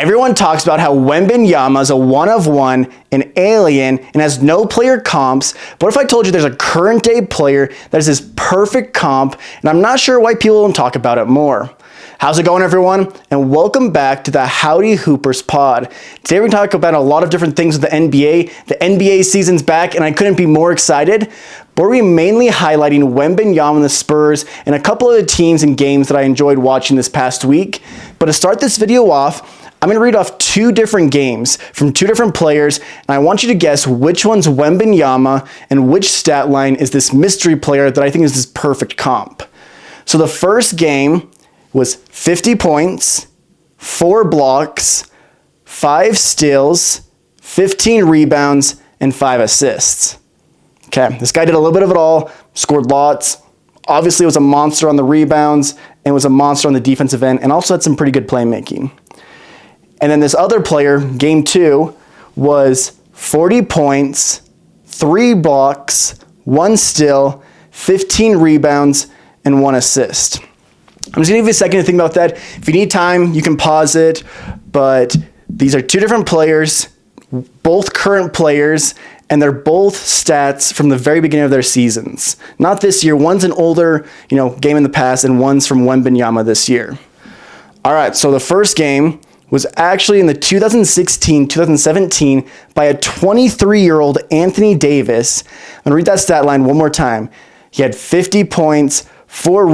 Everyone talks about how Wembanyama is a one-of-one, an alien, and has no player comps. But what if I told you there's a current-day player that is his perfect comp, and I'm not sure why people don't talk about it more? How's it going, everyone? And welcome back to the Howdy Hoopers pod. Today we're going to talk about a lot of different things with the NBA. The NBA season's back, and I couldn't be more excited. But we're mainly highlighting Wembanyama and the Spurs and a couple of the teams and games that I enjoyed watching this past week. But to start this video off, I'm going to read off two different games from two different players, and I want you to guess which one's Wembanyama and which stat line is this mystery player that I think is this perfect comp. So the first game was 50 points, 4 blocks, 5 steals, 15 rebounds, and 5 assists. Okay, this guy did a little bit of it all, scored lots, obviously was a monster on the rebounds, and was a monster on the defensive end, and also had some pretty good playmaking. And then this other player, game 2, was 40 points, 3 blocks, 1 steal, 15 rebounds, and 1 assist. I'm just going to give you a second to think about that. If you need time, you can pause it. But these are two different players, both current players, and they're both stats from the very beginning of their seasons. Not this year. One's an older, game in the past, and one's from Wembanyama this year. All right, so the first game was actually in the 2016-2017 by a 23-year-old Anthony Davis. I'm going to read that stat line one more time. He had 50 points, 4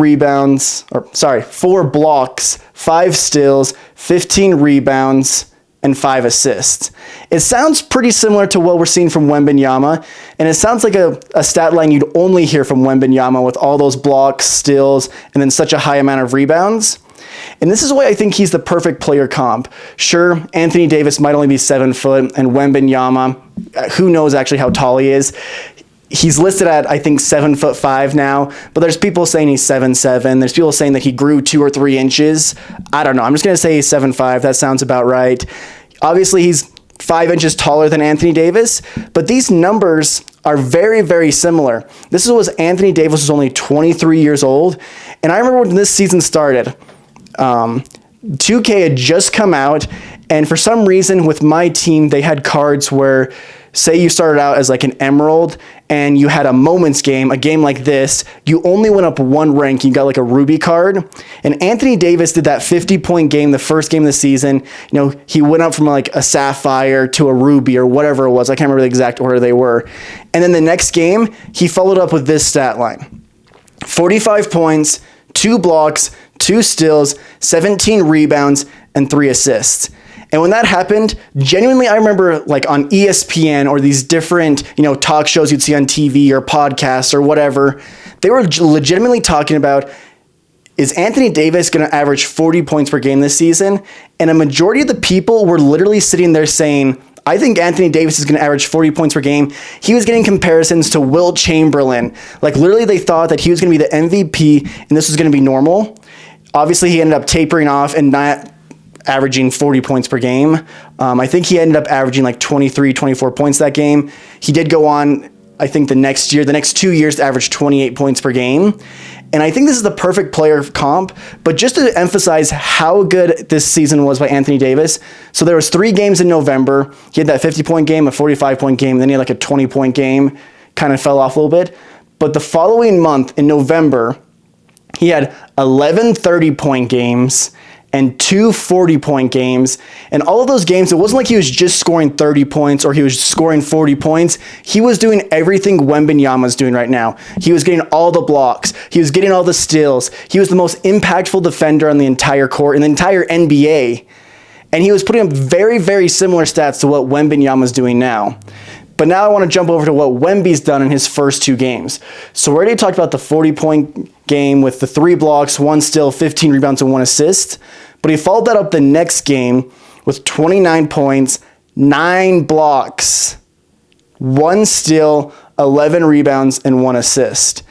blocks, 5 steals, 15 rebounds, and 5 assists. It sounds pretty similar to what we're seeing from Wembanyama, and it sounds like a stat line you'd only hear from Wembanyama with all those blocks, steals, and then such a high amount of rebounds. And this is why I think he's the perfect player comp. Sure, Anthony Davis might only be 7 foot, and Wembanyama, who knows actually how tall he is. He's listed at, I think, 7'5" now, but there's people saying he's 7'7". There's people saying that he grew 2 or 3 inches. I don't know. I'm just going to say he's 7'5". That sounds about right. Obviously, he's 5 inches taller than Anthony Davis, but these numbers are very, very similar. This was Anthony Davis was only 23 years old, and I remember when this season started, 2K had just come out, and for some reason with my team, they had cards where, say you started out as like an emerald and you had a moments game, a game like this, you only went up 1 rank, you got like a ruby card. And Anthony Davis did that 50-point game, the first game of the season. He went up from like a sapphire to a ruby or whatever it was. I can't remember the exact order they were. And then the next game, he followed up with this stat line. 45 points, 2 blocks, 2 steals, 17 rebounds, and 3 assists. And when that happened, genuinely, I remember like on ESPN or these different, talk shows you'd see on TV or podcasts or whatever, they were legitimately talking about, is Anthony Davis going to average 40 points per game this season? And a majority of the people were literally sitting there saying, I think Anthony Davis is going to average 40 points per game. He was getting comparisons to Wilt Chamberlain. Like literally they thought that he was going to be the MVP and this was going to be normal. Obviously, he ended up tapering off and not averaging 40 points per game. I think he ended up averaging like 23, 24 points that game. He did go on, I think the next 2 years to average 28 points per game. And I think this is the perfect player comp, but just to emphasize how good this season was by Anthony Davis. So there was 3 games in November. He had that 50-point game, a 45-point game, and then he had like a 20-point game, kind of fell off a little bit. But the following month in November, he had 11 30-point games and 2 40-point games. And all of those games, it wasn't like he was just scoring 30 points or he was scoring 40 points. He was doing everything Wembanyama is doing right now. He was getting all the blocks. He was getting all the steals. He was the most impactful defender on the entire court in the entire NBA. And he was putting up very, very similar stats to what Wembanyama is doing now. But now I want to jump over to what Wemby's done in his first 2 games. So we already talked about the 40-point game with the 3 blocks, 1 steal, 15 rebounds, and 1 assist. But he followed that up the next game with 29 points, 9 blocks, 1 steal, 11 rebounds, and 1 assist.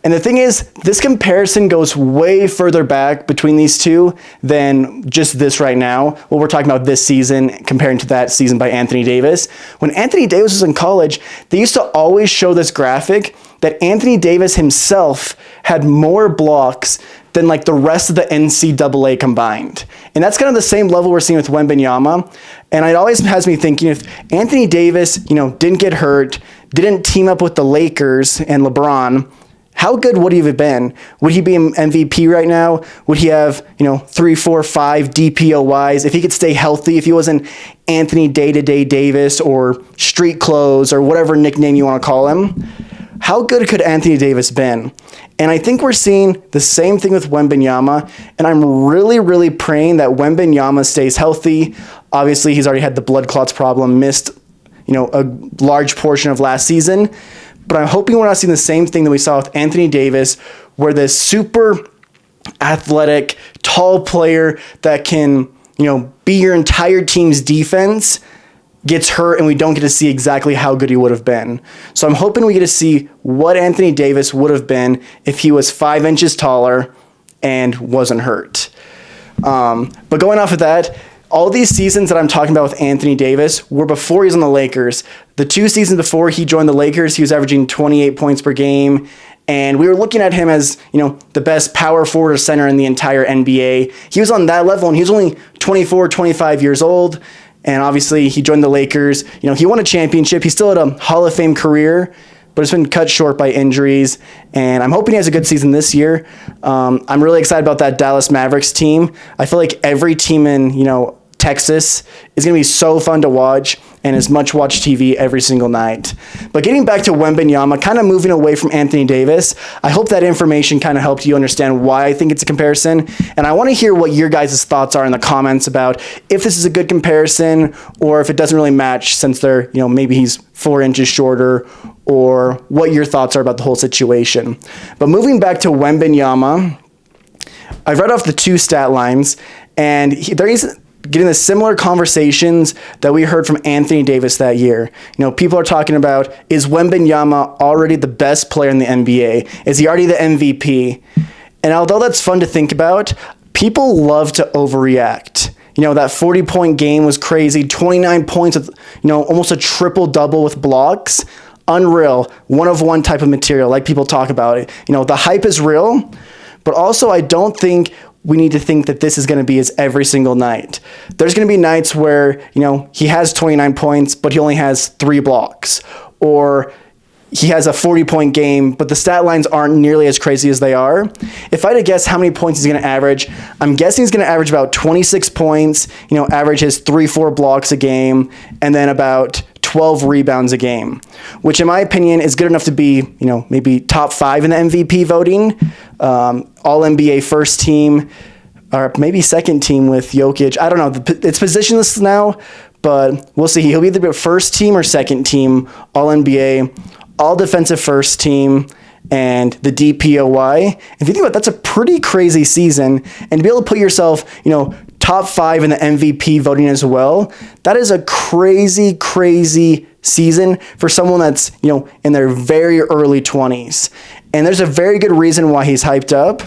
And the thing is, this comparison goes way further back between these two than just this right now. What we're talking about this season comparing to that season by Anthony Davis. When Anthony Davis was in college, they used to always show this graphic that Anthony Davis himself had more blocks than like the rest of the NCAA combined. And that's kind of the same level we're seeing with Wembanyama. And it always has me thinking, if Anthony Davis, didn't get hurt, didn't team up with the Lakers and LeBron, how good would he have been? Would he be an MVP right now? Would he have, 3, 4, 5 DPOYs? If he could stay healthy, if he wasn't Anthony Day-to-Day Davis or Street Clothes or whatever nickname you want to call him, how good could Anthony Davis been? And I think we're seeing the same thing with Wembanyama, and I'm really, really praying that Wembanyama stays healthy. Obviously, he's already had the blood clots problem, missed, a large portion of last season. But I'm hoping we're not seeing the same thing that we saw with Anthony Davis, where this super athletic, tall player that can, be your entire team's defense gets hurt and we don't get to see exactly how good he would have been. So I'm hoping we get to see what Anthony Davis would have been if he was 5 inches taller and wasn't hurt. But going off of that, all these seasons that I'm talking about with Anthony Davis were before he was on the Lakers. The 2 seasons before he joined the Lakers, he was averaging 28 points per game. And we were looking at him as, the best power forward or center in the entire NBA. He was on that level, and he was only 24, 25 years old. And obviously, he joined the Lakers. He won a championship. He still had a Hall of Fame career, but it's been cut short by injuries. And I'm hoping he has a good season this year. I'm really excited about that Dallas Mavericks team. I feel like every team in, Texas is going to be so fun to watch and is much watch TV every single night. But getting back to Wembanyama, kind of moving away from Anthony Davis, I hope that information kind of helped you understand why I think it's a comparison. And I want to hear what your guys' thoughts are in the comments about if this is a good comparison or if it doesn't really match since they're, maybe he's 4 inches shorter, or what your thoughts are about the whole situation. But moving back to Wembanyama, I've read off the 2 stat lines, and there is getting the similar conversations that we heard from Anthony Davis that year. People are talking about, is Wembanyama already the best player in the NBA? Is he already the MVP? And although that's fun to think about, people love to overreact. That 40-point game was crazy, 29 points with, almost a triple-double with blocks. Unreal, one-of-one type of material, like people talk about it. The hype is real, but also I don't think we need to think that this is going to be his every single night. There's going to be nights where, he has 29 points, but he only has 3 blocks. Or he has a 40-point game, but the stat lines aren't nearly as crazy as they are. If I had to guess how many points he's going to average, I'm guessing he's going to average about 26 points, average his 3-4 blocks a game, and then about 12 rebounds a game, which in my opinion is good enough to be, maybe top 5 in the MVP voting, all NBA first team, or maybe second team with Jokic. I don't know. It's positionless now, but we'll see. He'll be either first team or second team, all NBA, all defensive first team, and the DPOY. If you think about it, that's a pretty crazy season, and to be able to put yourself, top 5 in the MVP voting as well, that is a crazy, crazy season for someone that's, in their very early 20s. And there's a very good reason why he's hyped up,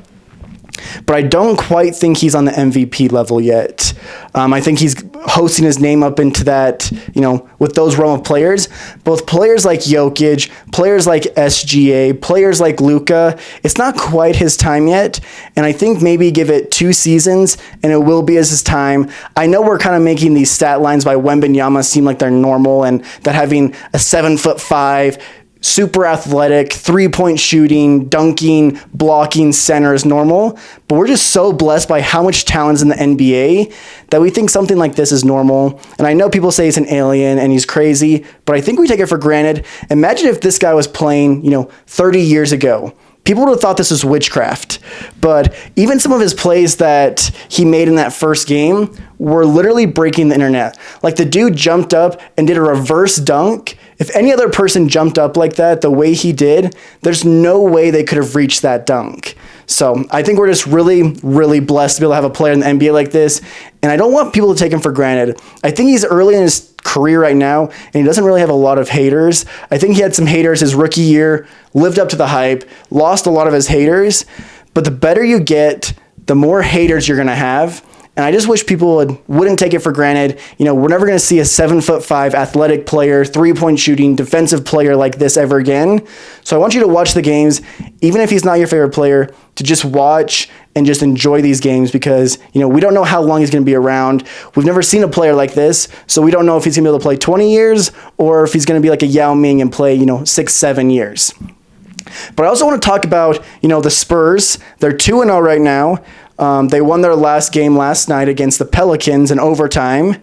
but I don't quite think he's on the MVP level yet. I think he's hosting his name up into that, with those realm of players. Both players like Jokic, players like SGA, players like Luka, it's not quite his time yet. And I think maybe give it 2 seasons and it will be as his time. I know we're kind of making these stat lines by Wembanyama seem like they're normal, and that having a 7'5", super athletic, 3-point shooting, dunking, blocking center is normal, but we're just so blessed by how much talent's in the NBA that we think something like this is normal. And I know people say he's an alien and he's crazy, but I think we take it for granted. Imagine if this guy was playing, 30 years ago. People would have thought this was witchcraft. But even some of his plays that he made in that first game were literally breaking the internet. Like, the dude jumped up and did a reverse dunk. If any other person jumped up like that the way he did, there's no way they could have reached that dunk. So I think we're just really, really blessed to be able to have a player in the NBA like this. And I don't want people to take him for granted. I think he's early in his career right now, and he doesn't really have a lot of haters. I think he had some haters his rookie year, lived up to the hype, lost a lot of his haters. But the better you get, the more haters you're going to have. And I just wish people wouldn't take it for granted. We're never going to see a 7'5" athletic player, 3-point shooting, defensive player like this ever again. So I want you to watch the games, even if he's not your favorite player, to just watch and just enjoy these games, because, we don't know how long he's going to be around. We've never seen a player like this, so we don't know if he's going to be able to play 20 years or if he's going to be like a Yao Ming and play, 6-7 years. But I also want to talk about, the Spurs. They're 2-0 right now. They won their last game last night against the Pelicans in overtime.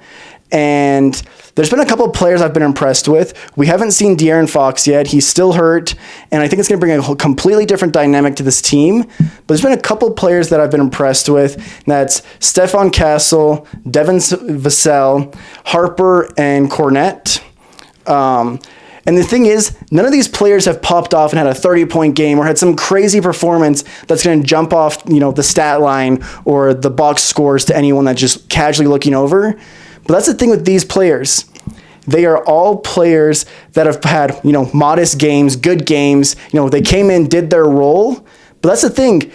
And there's been a couple of players I've been impressed with. We haven't seen De'Aaron Fox yet. He's still hurt. And I think it's going to bring a completely different dynamic to this team. But there's been a couple of players that I've been impressed with. That's Stephon Castle, Devin Vassell, Harper, and Cornette. And the thing is, none of these players have popped off and had a 30-point game or had some crazy performance that's going to jump off, the stat line or the box scores to anyone that's just casually looking over. But that's the thing with these players. They are all players that have had, modest games, good games. They came in, did their role. But that's the thing.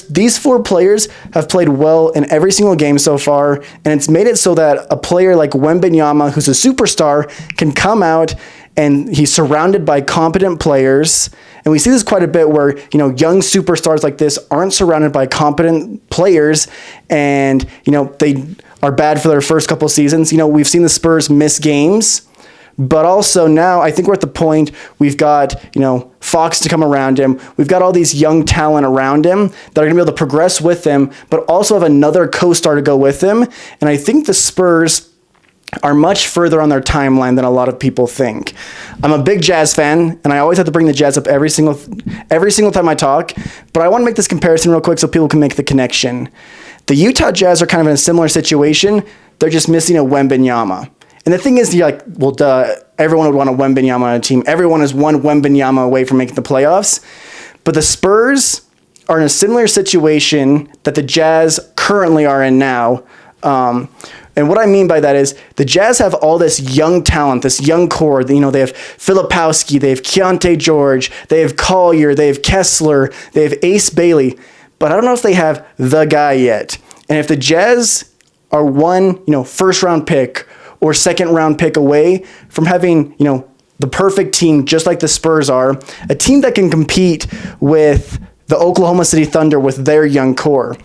These 4 players have played well in every single game so far, and it's made it so that a player like Wembanyama, who's a superstar, can come out and he's surrounded by competent players. And we see this quite a bit where, young superstars like this aren't surrounded by competent players, and, they are bad for their first couple seasons. We've seen the Spurs miss games. But also now I think we're at the point we've got, Fox to come around him. We've got all these young talent around him that are going to be able to progress with him, but also have another co-star to go with him. And I think the Spurs are much further on their timeline than a lot of people think. I'm a big Jazz fan, and I always have to bring the Jazz up every single time I talk. But I want to make this comparison real quick so people can make the connection. The Utah Jazz are kind of in a similar situation. They're just missing a Wembanyama. And the thing is, you're like, well, duh, everyone would want a Wembanyama on a team. Everyone is one Wembanyama away from making the playoffs. But the Spurs are in a similar situation that the Jazz currently are in now. And what I mean by that is the Jazz have all this young talent, this young core. They have Filipowski, they have Keontae George, they have Collier, they have Kessler, they have Ace Bailey. But I don't know if they have the guy yet. And if the Jazz are one, first-round pick or second-round pick away from having, the perfect team, just like the Spurs are, a team that can compete with the Oklahoma City Thunder with their young core.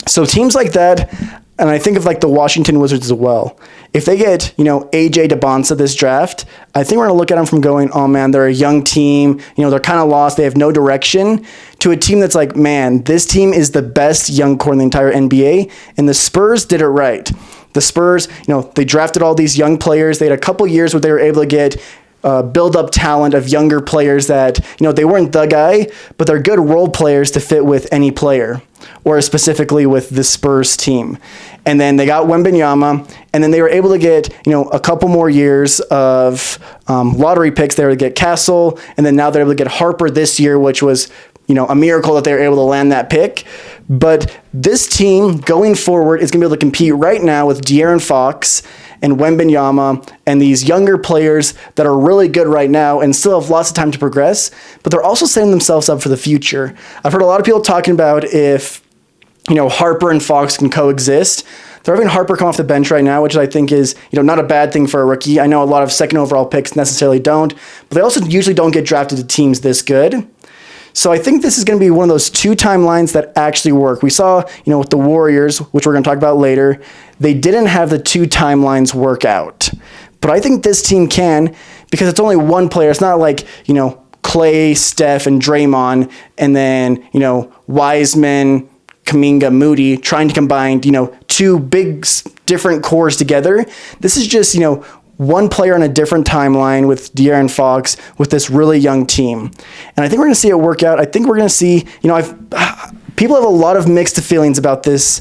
So teams like that, and I think of like the Washington Wizards as well. If they get, AJ DeBonsa this draft, I think we're going to look at them from going, oh man, they're a young team. They're kind of lost. They have no direction, to a team that's like, man, this team is the best young core in the entire NBA. And the Spurs did it right. The Spurs, they drafted all these young players. They had a couple years where they were able to get build up talent of younger players that, they weren't the guy, but they're good role players to fit with any player, or specifically with the Spurs team. And then they got Wembanyama, and then they were able to get, a couple more years of lottery picks. They were able to get Castle, and then now they're able to get Harper this year, which was, a miracle that they were able to land that pick. But this team going forward is going to be able to compete right now with De'Aaron Fox and Wembanyama and these younger players that are really good right now and still have lots of time to progress, but they're also setting themselves up for the future. I've heard a lot of people talking about if, Harper and Fox can coexist. They're having Harper come off the bench right now, which I think is, not a bad thing for a rookie. I know a lot of second overall picks necessarily don't, but they also usually don't get drafted to teams this good. So I think this is going to be one of those 2 timelines that actually work. We saw, with the Warriors, which we're going to talk about later, they didn't have the 2 timelines work out. But I think this team can, because it's only one player. It's not like, Clay, Steph, and Draymond, and then, Wiseman, Kuminga, Moody, trying to combine, 2 big different cores together. This is just, one player on a different timeline with De'Aaron Fox with this really young team. And I think we're going to see it work out. I think we're going to see, people have a lot of mixed feelings about this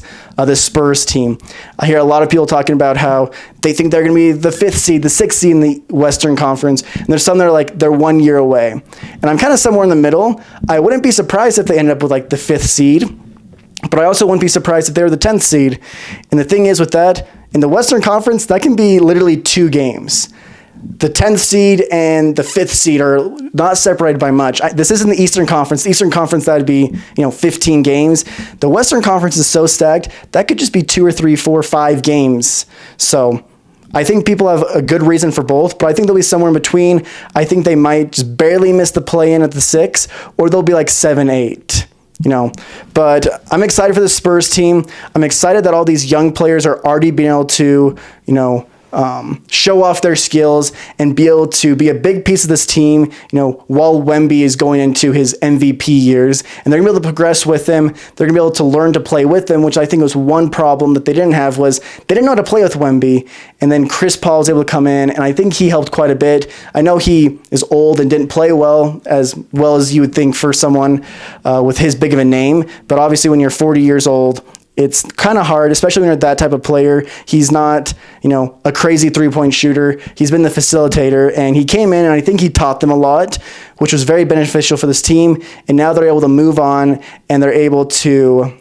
Spurs team. I hear a lot of people talking about how they think they're going to be the 5th seed, the 6th seed in the Western Conference. And there's some that are like, they're 1 year away. And I'm kind of somewhere in the middle. I wouldn't be surprised if they ended up with like the 5th seed, but I also wouldn't be surprised if they were the 10th seed. And the thing is with that, in the Western Conference, that can be literally 2 games. the 10th seed and the 5th seed are not separated by much. This isn't the Eastern Conference. The Eastern Conference, that'd be, 15 games. The Western Conference is so stacked, that could just be 2 or 3, 4, 5 games. So I think people have a good reason for both, but I think they'll be somewhere in between. I think they might just barely miss the play-in at the 6, or they'll be like 7, 8. But I'm excited for the Spurs team. I'm excited that all these young players are already being able to, show off their skills and be able to be a big piece of this team, while Wemby is going into his MVP years. And they're going to be able to progress with him. They're going to be able to learn to play with him, which I think was one problem that they didn't have, was they didn't know how to play with Wemby. And then Chris Paul was able to come in, and I think he helped quite a bit. I know he is old and didn't play well as you would think for someone with his big of a name. But obviously when you're 40 years old, it's kind of hard, especially when you're that type of player. He's not, a crazy three-point shooter. He's been the facilitator, and he came in, and I think he taught them a lot, which was very beneficial for this team. And now they're able to move on, and they're able to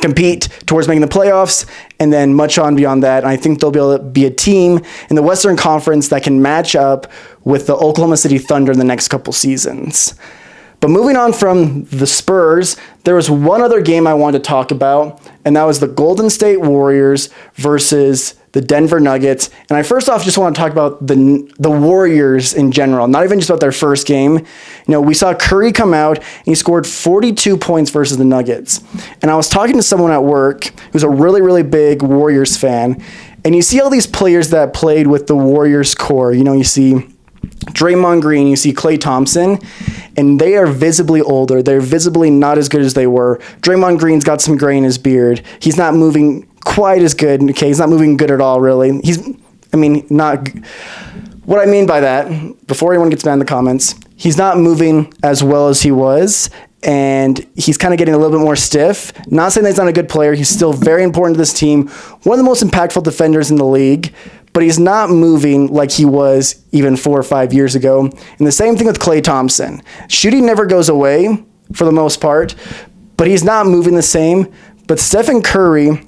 compete towards making the playoffs, and then much on beyond that. And I think they'll be able to be a team in the Western Conference that can match up with the Oklahoma City Thunder in the next couple seasons. But moving on from the Spurs, there was one other game I wanted to talk about, and that was the Golden State Warriors versus the Denver Nuggets. And I first off just want to talk about the Warriors in general, not even just about their first game. We saw Curry come out, and he scored 42 points versus the Nuggets. And I was talking to someone at work who's a really, really big Warriors fan, and you see all these players that played with the Warriors core. You see Draymond Green, you see Klay Thompson, and they are visibly older. They're visibly not as good as they were. Draymond Green's got some gray in his beard. He's not moving quite as good. Okay, he's not moving good at all, really. Not. What I mean by that, before anyone gets mad in the comments, he's not moving as well as he was, and he's kind of getting a little bit more stiff. Not saying that he's not a good player. He's still very important to this team. One of the most impactful defenders in the league. But he's not moving like he was even 4 or 5 years ago. And the same thing with Klay Thompson. Shooting never goes away for the most part, but he's not moving the same. But Stephen Curry,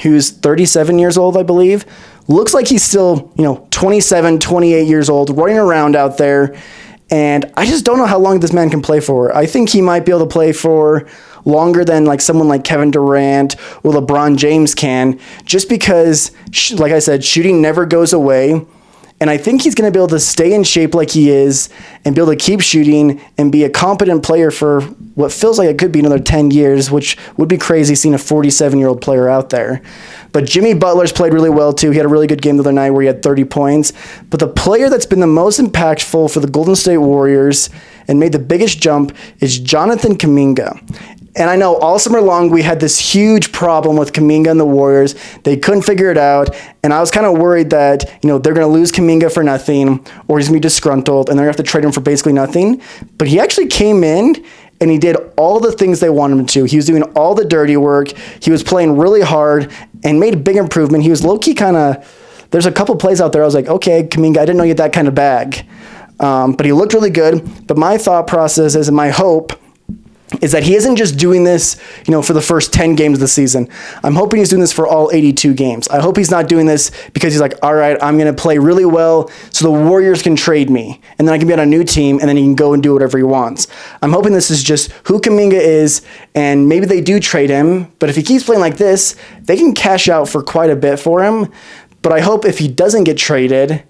who's 37 years old, I believe, looks like he's still, 27, 28 years old, running around out there. And I just don't know how long this man can play for. I think he might be able to play for longer than someone like Kevin Durant or LeBron James can, just because, like I said, shooting never goes away. And I think he's going to be able to stay in shape like he is and be able to keep shooting and be a competent player for what feels like it could be another 10 years, which would be crazy seeing a 47-year-old player out there. But Jimmy Butler's played really well too. He had a really good game the other night where he had 30 points. But the player that's been the most impactful for the Golden State Warriors and made the biggest jump is Jonathan Kuminga. And I know all summer long we had this huge problem with Kuminga and the Warriors. They couldn't figure it out. And I was kind of worried that, they're going to lose Kuminga for nothing, or he's going to be disgruntled and they're going to have to trade him for basically nothing. But he actually came in and he did all the things they wanted him to. He was doing all the dirty work. He was playing really hard and made a big improvement. He was low-key there's a couple plays out there I was like, okay, Kuminga, I didn't know you had that kind of bag. But he looked really good. But my thought process is, and my hope is that he isn't just doing this, for the first 10 games of the season. I'm hoping he's doing this for all 82 games. I hope he's not doing this because he's like, all right, I'm going to play really well so the Warriors can trade me, and then I can be on a new team, and then he can go and do whatever he wants. I'm hoping this is just who Kuminga is, and maybe they do trade him, but if he keeps playing like this, they can cash out for quite a bit for him. But I hope if he doesn't get traded,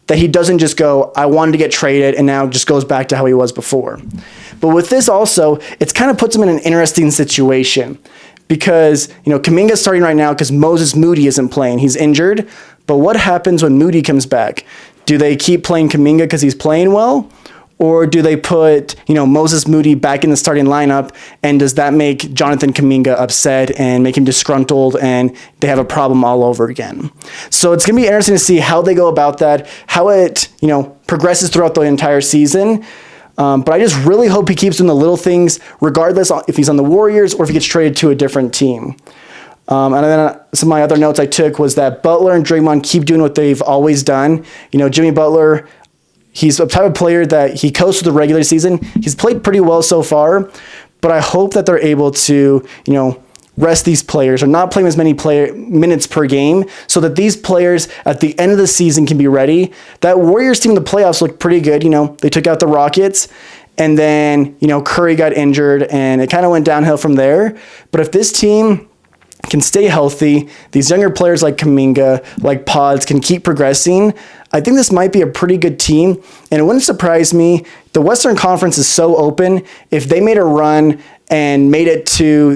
that he doesn't just go, I wanted to get traded, and now just goes back to how he was before. But with this also, it kind of puts him in an interesting situation because, Kuminga's starting right now because Moses Moody isn't playing. He's injured. But what happens when Moody comes back? Do they keep playing Kuminga because he's playing well? Or do they put, Moses Moody back in the starting lineup, and does that make Jonathan Kuminga upset and make him disgruntled and they have a problem all over again? So it's going to be interesting to see how they go about that, how it, progresses throughout the entire season. But I just really hope he keeps doing the little things, regardless if he's on the Warriors or if he gets traded to a different team. And then some of my other notes I took was that Butler and Draymond keep doing what they've always done. Jimmy Butler, he's a type of player that he coasts through the regular season. He's played pretty well so far, but I hope that they're able to, rest these players or not play as many minutes per game so that these players at the end of the season can be ready. That Warriors team in the playoffs looked pretty good. They took out the Rockets, and then, Curry got injured, and it kind of went downhill from there. But if this team can stay healthy, these younger players like Kuminga, like Pods can keep progressing, I think this might be a pretty good team. And it wouldn't surprise me. The Western Conference is so open. If they made a run and made it to,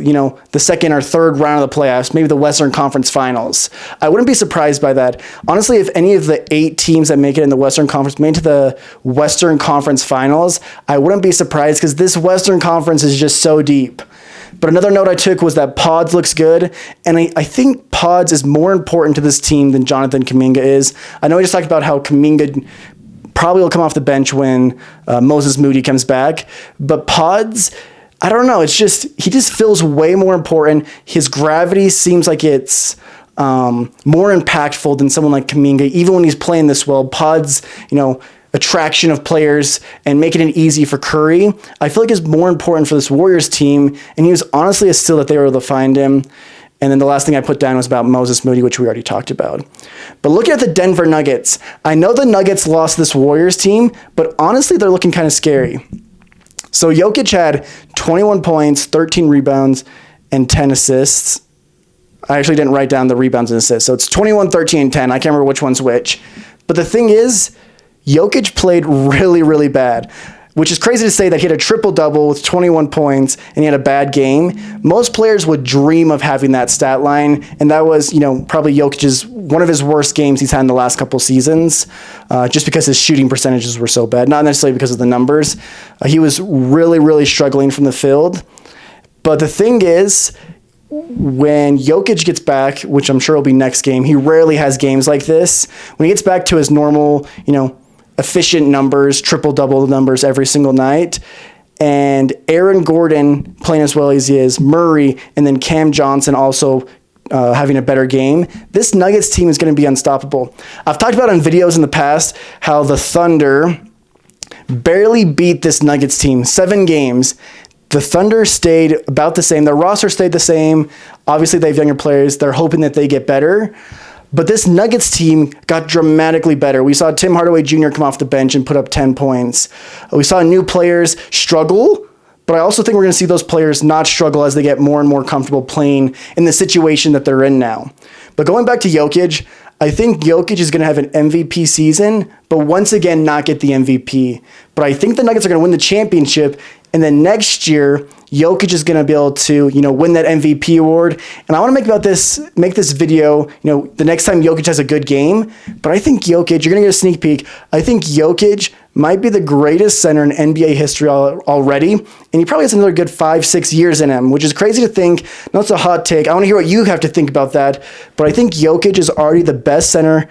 the second or third round of the playoffs, maybe the Western Conference Finals, I wouldn't be surprised by that. Honestly, if any of the 8 teams that make it in the Western Conference made it to the Western Conference Finals, I wouldn't be surprised because this Western Conference is just so deep. But another note I took was that Pods looks good, and I think Pods is more important to this team than Jonathan Kuminga is. I know we just talked about how Kuminga probably will come off the bench when Moses Moody comes back, but Pods, I don't know, he just feels way more important. His gravity seems like it's more impactful than someone like Kuminga, even when he's playing this well. Pods, attraction of players and making it easy for Curry, I feel like is more important for this Warriors team, and he was honestly a steal that they were able to find him. And then the last thing I put down was about Moses Moody, which we already talked about. But looking at the Denver Nuggets, I know the Nuggets lost this Warriors team, but honestly, they're looking kind of scary. So Jokic had 21 points, 13 rebounds, and 10 assists. I actually didn't write down the rebounds and assists, so it's 21, 13, and 10. I can't remember which one's which. But the thing is, Jokic played really, really bad, which is crazy to say that he had a triple-double with 21 points and he had a bad game. Most players would dream of having that stat line, and that was, probably one of his worst games he's had in the last couple seasons, just because his shooting percentages were so bad, not necessarily because of the numbers. He was really, really struggling from the field. But the thing is, when Jokic gets back, which I'm sure will be next game, he rarely has games like this. When he gets back to his normal, efficient numbers, triple-double numbers every single night, and Aaron Gordon playing as well as he is, Murray, and then Cam Johnson also having a better game, this Nuggets team is going to be unstoppable. I've talked about in videos in the past how the Thunder barely beat this Nuggets team, 7 games. The Thunder stayed about the same. Their roster stayed the same. Obviously, they have younger players. They're hoping that they get better. But this Nuggets team got dramatically better. We saw Tim Hardaway Jr. come off the bench and put up 10 points. We saw new players struggle, but I also think we're going to see those players not struggle as they get more and more comfortable playing in the situation that they're in now. But going back to Jokic, I think Jokic is going to have an MVP season, but once again not get the MVP. But I think the Nuggets are going to win the championship, and then next year, Jokic is going to be able to, win that MVP award. And I want to make this video, the next time Jokic has a good game. But I think Jokic, you're going to get a sneak peek. I think Jokic might be the greatest center in NBA history already. And he probably has another good 5-6 years in him, which is crazy to think. No, it's a hot take. I want to hear what you have to think about that. But I think Jokic is already the best center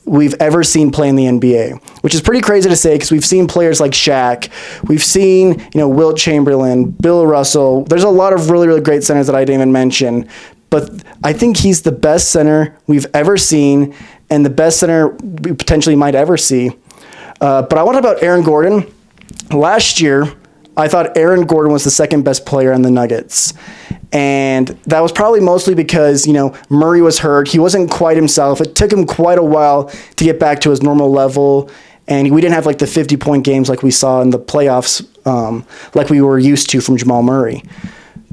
we've ever seen play in the NBA, which is pretty crazy to say because we've seen players like Shaq, we've seen, Wilt Chamberlain, Bill Russell. There's a lot of really, really great centers that I didn't even mention, but I think he's the best center we've ever seen and the best center we potentially might ever see. But I want to talk about Aaron Gordon. Last year, I thought Aaron Gordon was the second best player on the Nuggets. And that was probably mostly because, Murray was hurt. He wasn't quite himself. It took him quite a while to get back to his normal level. And we didn't have like the 50-point games like we saw in the playoffs, like we were used to from Jamal Murray.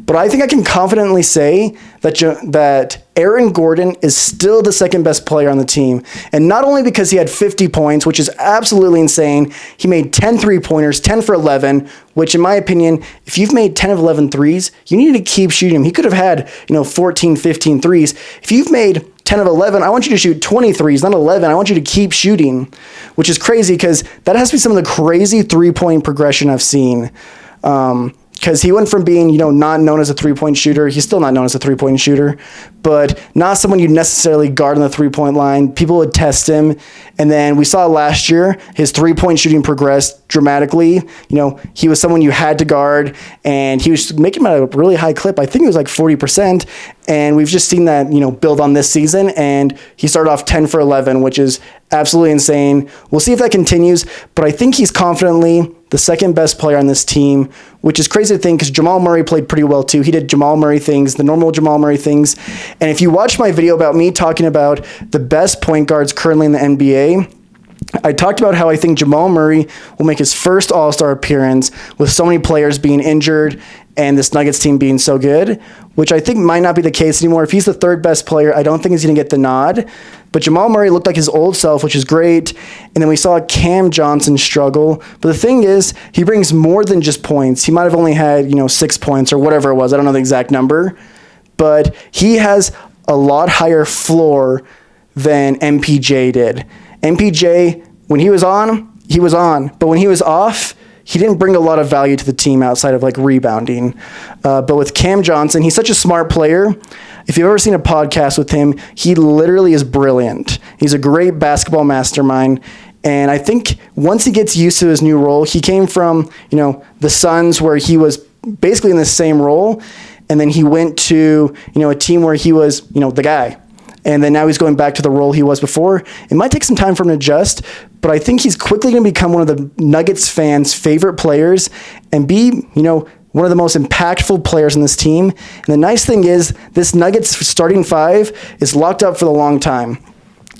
But I think I can confidently say that Aaron Gordon is still the second best player on the team. And not only because he had 50 points, which is absolutely insane. He made 10 3-pointers, 10 for 11, which in my opinion, if you've made 10 of 11 threes, you need to keep shooting them. He could have had, 14, 15 threes. If you've made 10 of 11, I want you to shoot 20 threes, not 11. I want you to keep shooting, which is crazy because that has to be some of the crazy 3-point progression I've seen. Because he went from being, not known as a 3-point shooter. He's still not known as a 3-point shooter, but not someone you'd necessarily guard on the 3-point line. People would test him. And then we saw last year, his 3-point shooting progressed dramatically. He was someone you had to guard, and he was making him at a really high clip. I think it was like 40%. And we've just seen that, build on this season. And he started off 10 for 11, which is absolutely insane. We'll see if that continues, but I think he's confidently the second best player on this team, which is crazy to think because Jamal Murray played pretty well too. He did Jamal Murray things, the normal Jamal Murray things. And if you watch my video about me talking about the best point guards currently in the NBA, I talked about how I think Jamal Murray will make his first All-Star appearance with so many players being injured and this Nuggets team being so good, which I think might not be the case anymore. If he's the third best player, I don't think he's going to get the nod. But Jamal Murray looked like his old self, which is great. And then we saw Cam Johnson struggle. But the thing is, he brings more than just points. He might have only had, 6 points or whatever it was. I don't know the exact number. But he has a lot higher floor than MPJ did. MPJ, when he was on, he was on. But when he was off, he didn't bring a lot of value to the team outside of rebounding. But with Cam Johnson, he's such a smart player. If you've ever seen a podcast with him, he literally is brilliant. He's a great basketball mastermind. And I think once he gets used to his new role, he came from, the Suns where he was basically in the same role. And then he went to, a team where he was, the guy. And then now he's going back to the role he was before. It might take some time for him to adjust, but I think he's quickly going to become one of the Nuggets fans' favorite players and be, one of the most impactful players on this team. And the nice thing is this Nuggets starting five is locked up for the long time.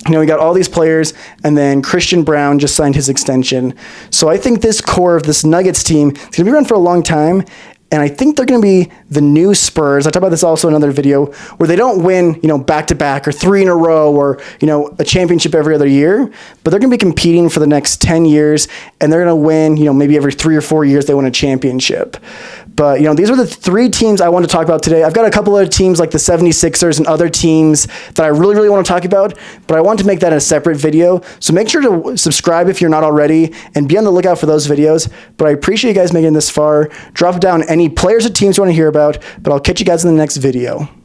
We got all these players, and then Christian Brown just signed his extension. So I think this core of this Nuggets team is going to be around for a long time. And I think they're going to be the new Spurs. I talked about this also in another video where they don't win, back-to-back or 3 in a row or, a championship every other year. But they're going to be competing for the next 10 years, and they're going to win, maybe every 3 or 4 years they win a championship. But, these are the 3 teams I want to talk about today. I've got a couple other teams like the 76ers and other teams that I really, really want to talk about, but I want to make that a separate video. So make sure to subscribe if you're not already and be on the lookout for those videos. But I appreciate you guys making it this far. Drop down any players or teams you want to hear about, but I'll catch you guys in the next video.